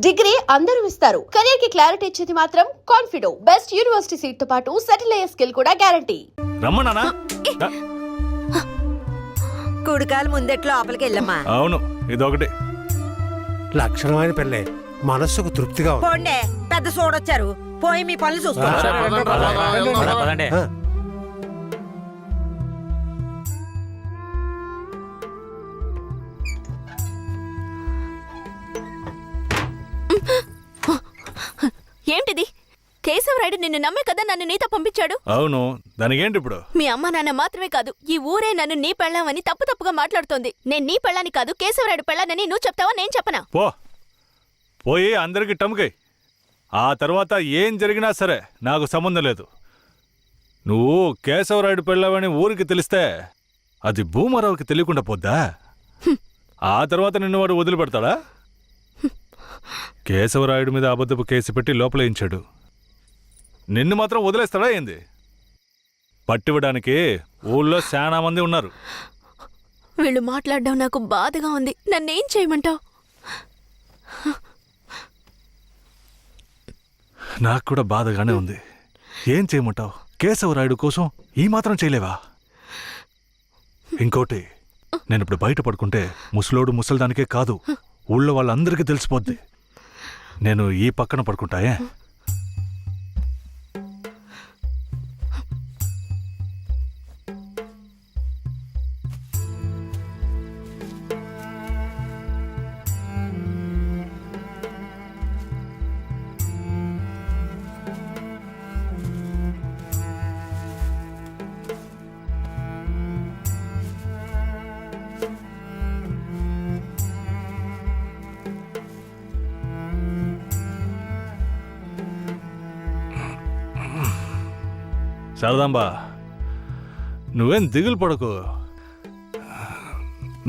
Degree అందరూ ఇస్తారు. Career కి క్లారిటీ ఇచ్చేది మాత్రం కాన్ఫిడో. బెస్ట్ యూనివర్సిటీ సీట్ తో పాటు సెటిల్ అయ్యే స్కిల్ కూడా గ్యారంటీ. రమ్మన్నానా? కుడికాలు ముందెట్లో లోపలికి వెళ్ళమ్మా. అవును, ఇదొకటి లక్షణమైన పెళ్ళే, మనస్సుకు తృప్తిగా ఉంది. పోండే, పెద్ద సోడొచ్చారు. పోయి మీ పనులు చూసుకోండి. ఏంటిది? కేశవరాయుడు నిన్ను నమ్మే కదా నన్ను నీతో పంపించాడు. అవును, దానికేంటి ఇప్పుడు? మీ అమ్మ నాన్న మాత్రమే కాదు, ఈ ఊరే నన్ను నీ పెళ్ళామని తప్పుగా మాట్లాడుతోంది. నేను నీ పెళ్ళాని కాదు, కేశవరాయుడు పెళ్ళానని నువ్వు చెప్తావా, నేను చెప్పనా? పోయి అందరికి టమ్కై. ఆ తర్వాత ఏం జరిగినా సరే నాకు సంబంధం లేదు. నువ్వు కేశవరాయుడు పెళ్ళావని ఊరికి తెలిస్తే అది భూమారావుకి తెలియకుండా పోద్దా? ఆ తర్వాత నిన్ను వాడు వదిలిపెడతాడా? కేశవరాయుడు మీద అబద్ధపు కేసు పెట్టి లోపలేయించాడు. నిన్ను మాత్రం వదిలేస్తాడా ఏంది? పట్టివ్వడానికి ఊళ్ళో చాలా మంది ఉన్నారు. వీళ్ళు మాట్లాడడం నాకు బాధగా ఉంది. నన్నేం చేయమంటావు? నాకు కూడా బాధగానే ఉంది. ఏం చేయమంటావు? కేశవరాయుడు కోసం ఈ మాత్రం చేయలేవా? ఇంకోటి, నేను ఇప్పుడు బయట పడుకుంటే ముసలోడు ముసలిదానికే కాదు, ఊళ్ళో వాళ్ళందరికీ తెలిసిపోద్ది. నేను ఈ పక్కన పడుకుంటాయే. శారదాంబా, నువ్వేం దిగులు పడకు.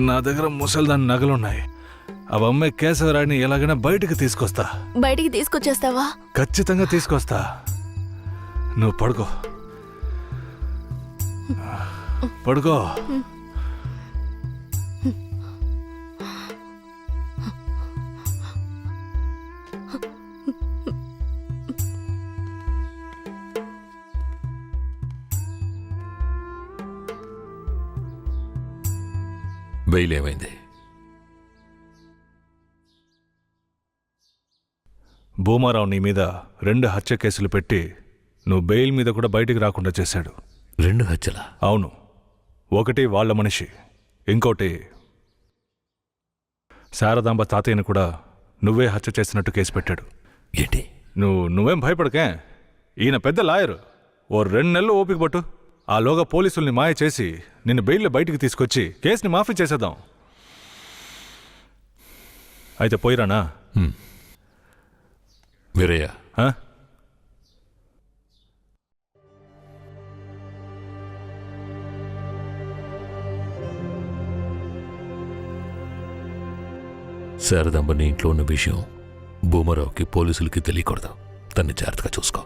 నా దగ్గర ముసలిదాని నగలున్నాయి. అవమ్మే కేశవరాయుడిని ఎలాగైనా బయటికి తీసుకొస్తా. బయటికి తీసుకొచ్చేస్తావా? ఖచ్చితంగా తీసుకొస్తా. నువ్వు పడుకో, పడుకో. బెయిల్ ఏమైంది? భూమారావు నీ మీద 2 హత్య కేసులు పెట్టి నువ్వు బెయిల్ మీద కూడా బయటికి రాకుండా చేశాడు. 2 హత్యలా? అవును. ఒకటి వాళ్ళ మనిషి, ఇంకోటి శారదాంబ తాతయ్యను కూడా నువ్వే హత్య చేసినట్టు కేసు పెట్టాడు. ఏంటి? నువ్వేం భయపడకే. ఈయన పెద్ద లాయరు. ఓ 2 నెలలు ఓపిక పట్టు. ఆలోగా పోలీసుల్ని మాయ చేసి నిన్ను బెయిల్లో బయటికి తీసుకొచ్చి కేసుని మాఫీ చేసేద్దాం. అయితే పోయిరానా? వీరయ్య, శారదాంబ నీ ఇంట్లో ఉన్న విషయం భూమారావుకి పోలీసులకి తెలియకూడదు. తన్ని జాగ్రత్తగా చూసుకో.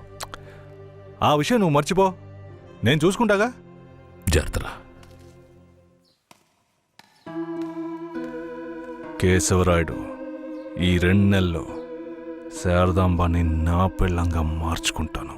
ఆ విషయం నువ్వు మర్చిపో, నేను చూసుకుంటాగా. జాగ్రత్తరా. కేశవరాయుడు ఈ 2 నెలల్లో శారదాంబాని నా పెళ్ళంగా మార్చుకుంటాను.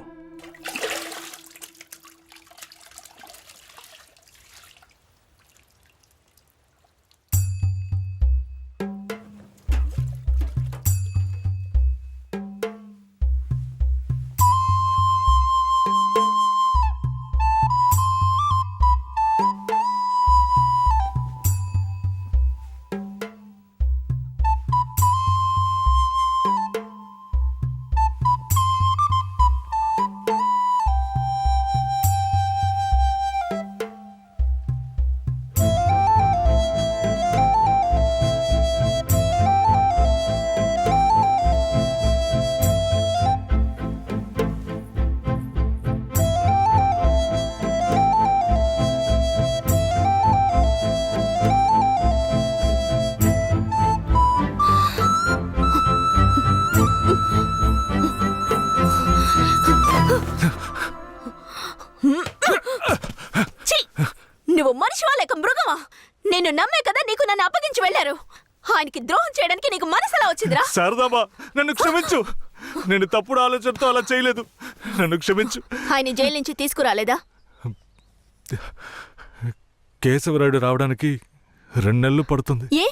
నువ్వు మనిషివా లేక మృగమా? నిన్ను నమ్మే కదా నీకు నన్ను అప్పగించి వెళ్ళారు. ఆయనకి ద్రోహం చేయడానికి నీకు మనసు ఎలా వచ్చిందిరా? శారదాంబ నన్ను క్షమించు. నేను తప్పుడు ఆలోచనతో అలా చేయలేదు. నన్ను క్షమించు. ఆయన జైలు నుంచి తీసుకురాలేదా? కేశవరాయుడు రావడానికి 2 నెలలు పడుతుంది. ఏ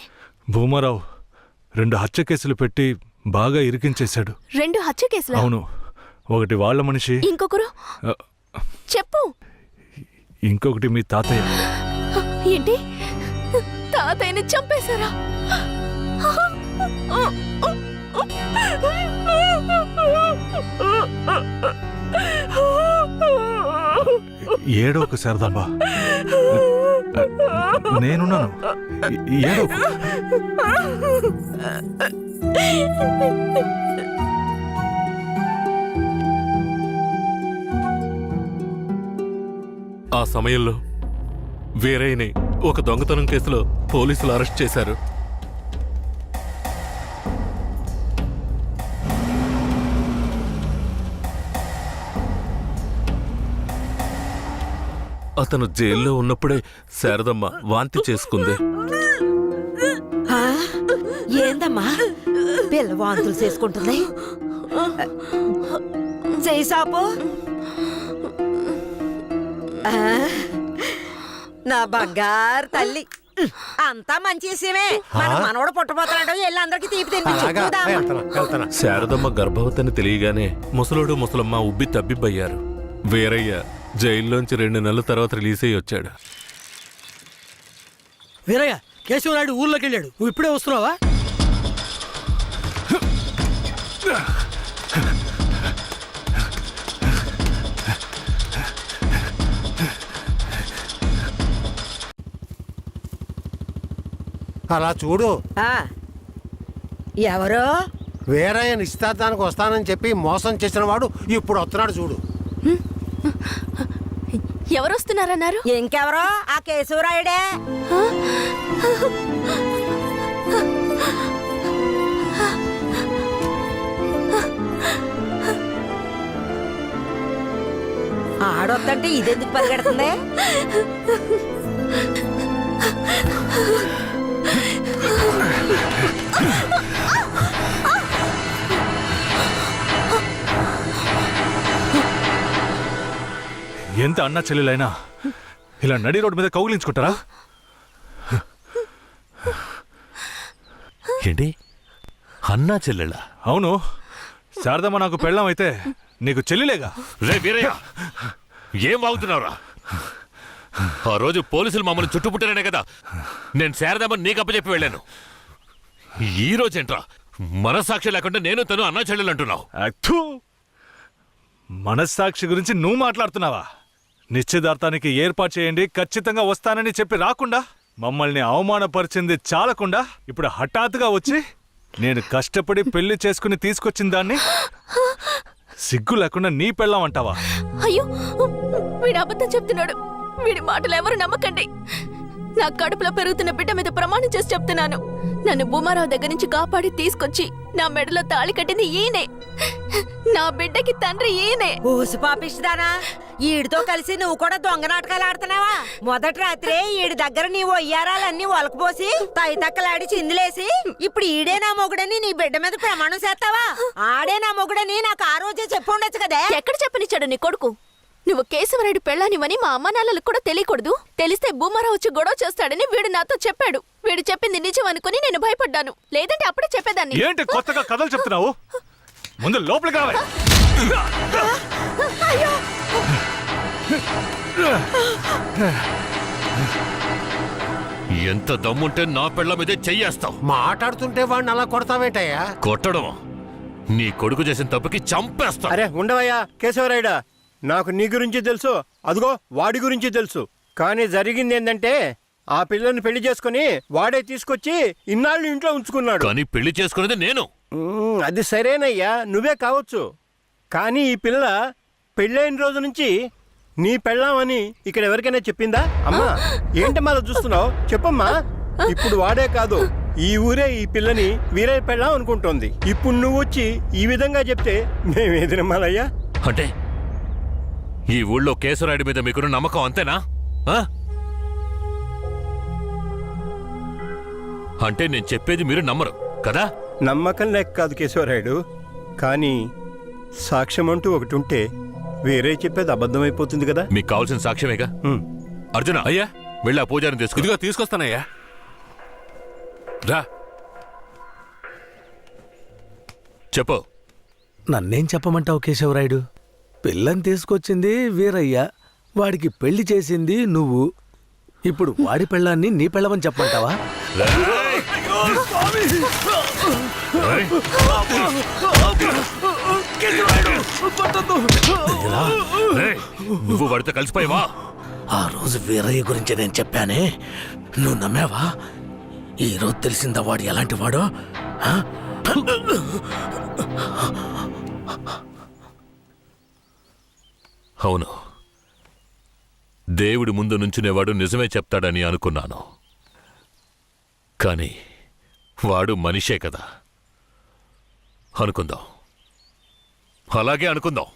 భూమారావు 2 హత్య కేసులు పెట్టి బాగా ఇరికించేశాడు. 2 హత్య కేసులా? అవును. ఒకటి వాళ్ళ మనిషి, ఇంకొకరు ఆ, చెప్పు. ఇంకొకటి మీ తాతయ్య. ఏంటి, తాతయ్యని చంపేశారా? ఏడోకు శారదాంబ, నేనున్నాను. ఏడోకు. ఆ సమయంలో వీరయ్యని ఒక దొంగతనం కేసులో పోలీసులు అరెస్ట్ చేశారు. అతను జైల్లో ఉన్నప్పుడే శారదమ్మ వాంతి చేసుకుంది. ఆ? ఏందమ్మా పిల్ల వాంతులు చేసుకుంటుంది? చేయి సాపు. ఆ, నా బంగారు తల్లి, అంతా మంచి విషయమే. మన మనవడు పుట్టబోతున్నాడు, వెళ్ళి అందరికి తీపి అలాగా తినిపించు. వెళ్తాను. శారదమ్మ గర్భవతిని తెలియగానే ముసలోడు ముసలమ్మ ఉబ్బి తబ్బిబ్బయ్యారు. వీరయ్య జైల్లోంచి 2 నెలల తర్వాత రిలీజ్ అయ్యి వచ్చాడు. వీరయ్య, కేశవరాయుడు ఊర్లోకి వెళ్ళాడు. నువ్వు ఇప్పుడే వస్తున్నావా? అలా చూడు, ఆ, ఎవరో వీరయ్య నిశ్చితార్థానికి వస్తానని చెప్పి మోసం చేసిన వాడు ఇప్పుడు వస్తున్నాడు చూడు. ఎవరొస్తున్నారన్నారు? ఇంకెవరో ఆ కేశవరాయుడే. ఆడొద్దంటే ఇదెందుకు పరిగెడుతుంది? ఎంత అన్నా చెల్లెలైనా ఇలా నడి రోడ్డు మీద కౌగిలించుకుంటారా? ఏంటి, అన్నా చెల్లెళ్ళ? అవును. శారదమ్మ నాకు పెళ్ళాం అయితే నీకు చెల్లిలేగా. రే వీరయ్య, ఏం వాగుతున్నావురా? ఆ రోజు పోలీసులు మమ్మల్ని చుట్టుముట్టారనే కదా నేను శారదమ్మని నీకు అప్పచెప్పి వెళ్ళాను. ఈ రోజేంట్రా మనస్సాక్షి లేకుండా నేను తను అన్నా చెల్లెలు అంటున్నావు? అత్తు, మనస్సాక్షి గురించి నువ్వు మాట్లాడుతున్నావా? నిశ్చితార్థానికి ఏర్పాటు చేయండి, ఖచ్చితంగా వస్తానని చెప్పి రాకుండా మమ్మల్ని అవమానపరిచింది చాలకుండా ఇప్పుడు హఠాత్తుగా వచ్చి నేను కష్టపడి పెళ్లి చేసుకుని తీసుకొచ్చిన దాన్ని సిగ్గు లేకుండా నీ పెళ్ళాం అంటావా? అయ్యో, వీడు అబద్ధం చెప్తున్నాడు. వీడి మాటలు ఎవరు నమ్మకండి. నా కడుపులో పెరుగుతున్న బిడ్డ మీద ప్రమాణం చేసి చెప్తున్నాను. నన్ను భూమారావు దగ్గర నుంచి కాపాడి తీసుకొచ్చి నా మెడలో తాళి కట్టింది ఈయనే. నా బిడ్డకి తండ్రి ఈయనే. ఊసి పాపిస్తానా? ఈడితో కలిసి నువ్వు కూడా దొంగ నాటకాలు ఆడుతున్నావా? మొదటి రాత్రే ఈడి దగ్గర నీ ఒయ్యారాలన్నీ ఒలకపోసి తైతక్కలాడి చిందులేసి ఇప్పుడు ఈడే నా మొగుడని నీ బిడ్డ మీద ప్రమాణం చేస్తావా? ఆడే నా మొగుడని నాకు ఆ రోజే చెప్పు ఉండొచ్చు కదే. ఎక్కడ చెప్పనిచ్చాడు నీ కొడుకు? నువ్వు కేశవరాయుడు పెళ్ళానివని మా అమ్మ నాన్నలకు కూడా తెలియకూడదు. తెలిస్తే భూమారావు వచ్చి గొడవ చేస్తాడని వీడు నాతో చెప్పాడు. వీడు చెప్పింది నిజం అనుకుని నేను భయపడ్డాను. లేదంటే అప్పుడే చెప్పేదాన్ని. ఏంటి కొత్తగా కథలు చెప్తున్నావు? ముందు లోపలికి రావాలి. ఎంత దమ్ముంటే నా పెళ్ళ మీదే చెయ్యేస్తావు? మాట్లాడుతుంటే వాడిని అలా కొడతావేంటయ్యా? కొట్టడం నీ కొడుకు చేసిన తప్పుకి చంపేస్తా. అరే ఉండవయ్యా కేశవరాయుడా, నాకు నీ గురించి తెలుసు, అదిగో వాడి గురించి తెలుసు. కానీ జరిగింది ఏంటంటే ఆ పిల్లని పెళ్లి చేసుకుని వాడే తీసుకొచ్చి ఇన్నాళ్ళు ఇంట్లో ఉంచుకున్నాడు. కానీ పెళ్లి చేసుకునేది నేను. అది సరేనయ్యా, నువ్వే కావచ్చు. కానీ ఈ పిల్ల పెళ్ళైన రోజు నుంచి నీ పెళ్ళామని ఇక్కడ ఎవరికైనా చెప్పిందా? అమ్మా ఏంటి మళ్ళీ చూస్తున్నావు? చెప్పమ్మా. ఇప్పుడు వాడే కాదు, ఈ ఊరే ఈ పిల్లని వీరయ్య పెళ్ళాం అనుకుంటోంది. ఇప్పుడు నువ్వు వచ్చి ఈ విధంగా చెప్తే మేమేది నమ్మాలయ్యా? అంటే ఈ ఊళ్ళో కేశవరాయుడి మీద మీకున్న నమ్మకం అంతేనా? ఆ? అంటే నేను చెప్పేది మీరు నమ్మరు కదా? నమ్మకం లేక కాదు కేశవరాయుడు, కానీ సాక్ష్యం అంటూ ఒకటి ఉంటే వేరే చెప్పేది అబద్ధమైపోతుంది కదా. మీకు కావాల్సిన సాక్ష్యమేగా. హ్మ్. అర్జున అయ్యా. వెళ్ళి ఆ పూజారిని తీసుకు. ఇదిగో తీసుకొస్తానయ్యా. రా. చెప్పు. నన్నేం చెప్పమంటావు కేశవరాయుడు? పిల్లని తీసుకొచ్చింది వీరయ్య, వాడికి పెళ్లి చేసింది నువ్వు. ఇప్పుడు వాడి పెళ్ళాన్ని నీ పెళ్ళమని చెప్పమంటావా? రేయ్! రేయ్! నువ్వు వాడితో కలిసిపోయావా? ఆ రోజు వీరయ్య గురించి నేను చెప్పానే, నువ్వు నమ్మావా? ఈ రోజు తెలిసిందా వాడు ఎలాంటి వాడో? ఆ? అవును, దేవుడి ముందు నుంచునేవాడు నిజమే చెప్తాడని అనుకున్నాను. కానీ వాడు మనిషే కదా. అనుకుందాం, అలాగే అనుకుందాం.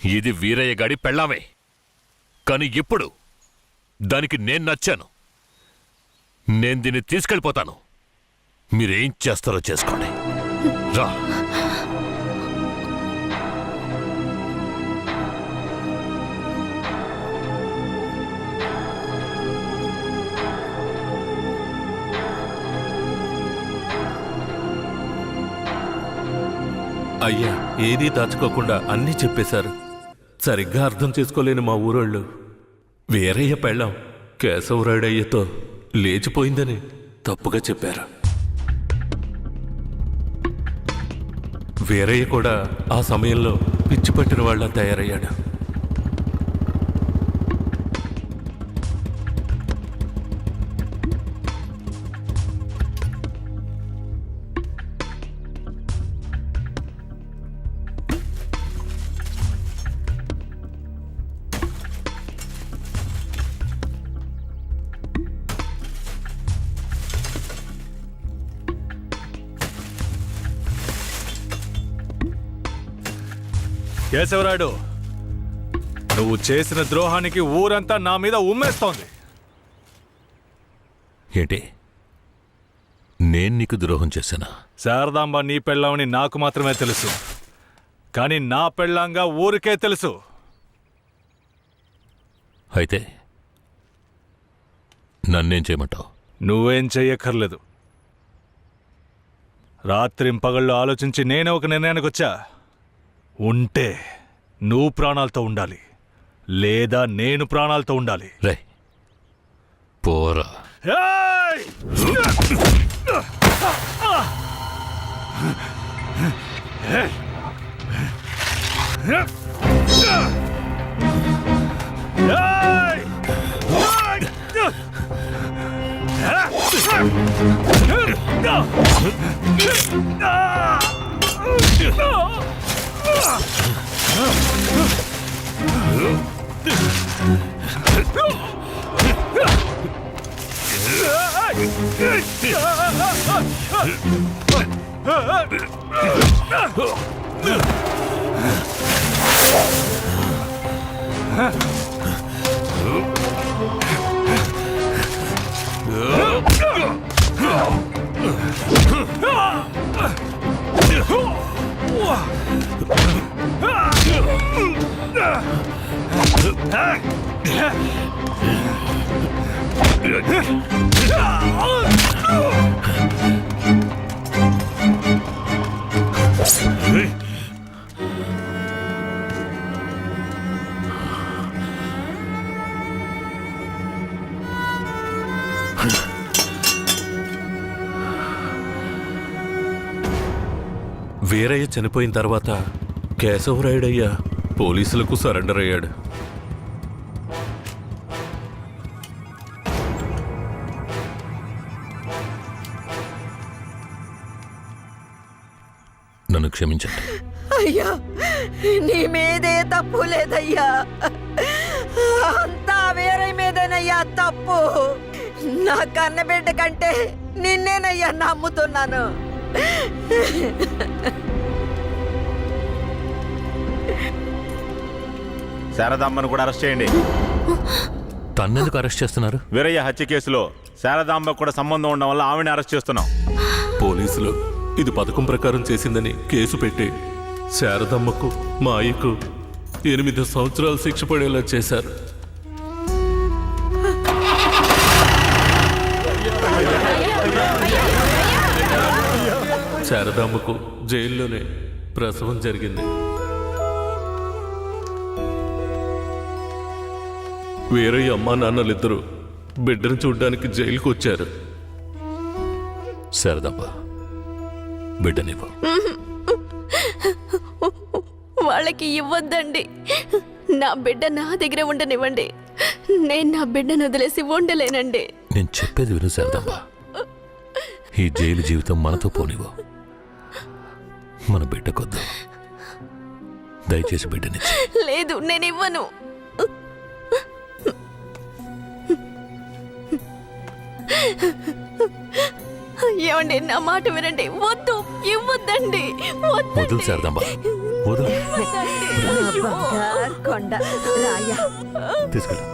ఇది వీరయ్య గాడి పెళ్ళామే, కానీ ఇప్పుడు దానికి నేను నచ్చాను. నేను దీన్ని తీసుకెళ్ళిపోతాను. మీరేం చేస్తారో చేసుకోండి. రా. అయ్యా, ఏదీ దాచుకోకుండా అన్నీ చెప్పేశారు. సరిగ్గా అర్థం చేసుకోలేని మా ఊరోళ్ళు వీరయ్య పెళ్ళాం కేశవరాయుడయ్యతో లేచిపోయిందని తప్పుగా చెప్పారు. వీరయ్య కూడా ఆ సమయంలో పిచ్చి పట్టిన వాళ్ళ తయారయ్యాడు. కేశవరాయుడు, నువ్వు చేసిన ద్రోహానికి ఊరంతా నా మీద ఉమ్మేస్తోంది. ఏంటి? నేను నీకు ద్రోహం చేశానా? శారదాంబ నీ పెళ్ళామని నాకు మాత్రమే తెలుసు, కానీ నా పెళ్ళాంగా ఊరికే తెలుసు. అయితే నన్నేం చేయమంటావు? నువ్వేం చెయ్యక్కర్లేదు. రాత్రింపగళ్ళు ఆలోచించి నేనే ఒక నిర్ణయానికి వచ్చా. ఉంటే నువ్వు ప్రాణాలతో ఉండాలి, లేదా నేను ప్రాణాలతో ఉండాలి. రే పోరా. ఏయ్! ఏయ్! వీరయ్య చనిపోయిన తర్వాత కేశవరాయుడయ్య పోలీసులకు సరెండర్ అయ్యాడు. నన్ను క్షమించండి. అయ్యా, నీ మీదే తప్పు లేదయ్యా, అంతా వేరే మీదేనయ్యా తప్పు. నా కన్నబిడ్డ కంటే నిన్నేనయ్యా నమ్ముతున్నాను. శారదామ్మను కూడా అరెస్ట్ చేయండి. తన్నెందుకు అరెస్ట్ చేస్తున్నారు? వీరయ్య హత్య కేసులో శారదాంబ కూడా సంబంధం ఉండడం వల్ల ఆవిడని అరెస్ట్ చేస్తున్నాం. పోలీసులు ఇది పథకం ప్రకారం చేసిందని కేసు పెట్టి శారదమ్మకు మా అయ్యకు 8 సంవత్సరాలు శిక్ష పడేలా చేశారు. శారదామ్మకు జైల్లోనే ప్రసవం జరిగింది. వేరే అమ్మా నాన్నలిద్దరూ బిడ్డను చూడ్డానికి జైలుకు వచ్చారు. శారదమ్మ బిడ్డనివ్వు. వాళ్ళకి ఇవ్వద్దండి. నా బిడ్డ నా దగ్గర ఉండనివ్వండి. నేను నా బిడ్డను వదిలేసి ఉండలేనండి. నేను చెప్పేది విను శారదమ్మ. ఈ జైలు జీవితం మనతో పోనివ్వు. మన బిడ్డకొద్దు. దయచేసి బిడ్డనిచ్చి. లేదు, నేను ఇవ్వను. ఏమండి, నా మాట వినండి. వద్దు, ఇవ్వద్దండి. వదులు శారదమ్మ, వదులు. బంగారు కొండ రాయ. తీసుకెళ్ళు.